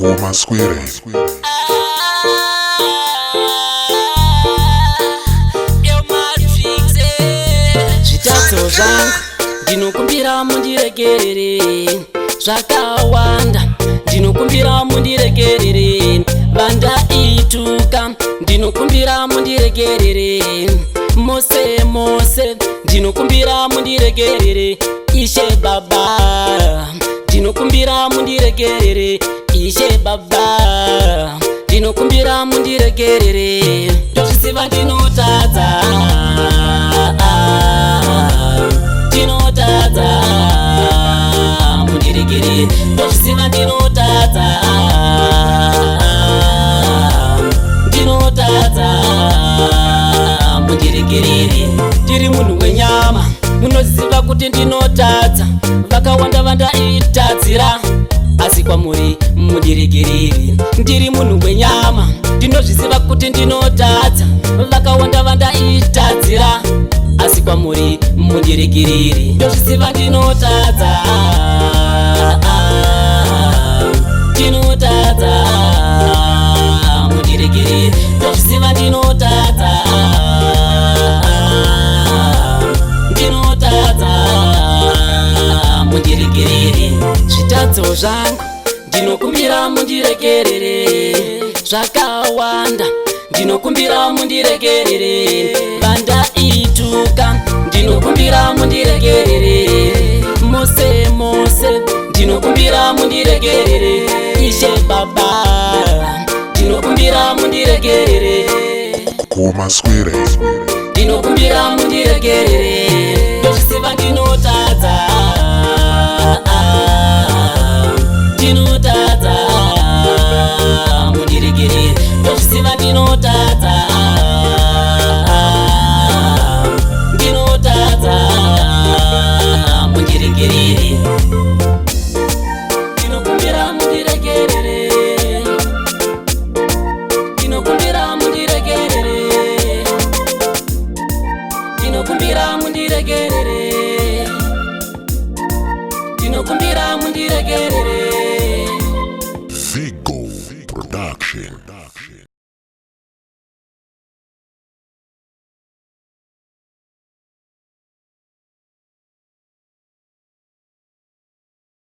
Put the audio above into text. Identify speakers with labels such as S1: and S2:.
S1: Koma Square.
S2: Zvitadzo zvangu ndinokumbira mundiregerere, zvakawanda ndinokumbira mundiregerere, vandaituka ndinokumbira mundiregerere, mose mose ndinokumbira mundiregerere, Ishe Baba ndinokumbira mundiregerere, Ishe Baba ndinokumbira mundiregerere, ndozviziva ndinotadza mundiregerere, ndozviziva ndinotadza mundiregerere. Ndiri munhu wenyama, munoziva kuti ndinotadza, vakawanda vandaitadzira, asi kwamuri mundiregerere. Ndiri munhu wenyama, ndinozviziva kuti ndinotadza, vakawanda vandaitadzira, asi kwamuri mundiregerere. Ndozviziva ndinotadza, ndinotadza mundiregerere, ndozviziva ndinotadza, ndinotadza mundiregerere. Zvitadzo zvangu ndinokumbira mundiregerere, zvakawanda ndinokumbira mundiregerere, vandaituka ndinokumbira mundiregerere, mose mose ndinokumbira mundiregerere, Ishe Baba ndinokumbira mundiregerere,
S1: Koma Square.
S2: ndinokumbira mundiregerere, ndozviziva ndinotadza, ndinotadza mundiregerere, ndozviziva ndinotadza, ndinotadza mundiregerere, ndinokumbira mundiregerere, ndinokumbira mundiregerere, ndinokumbira mundiregerere, ndinokumbira mundiregerere.
S1: Vigo Production.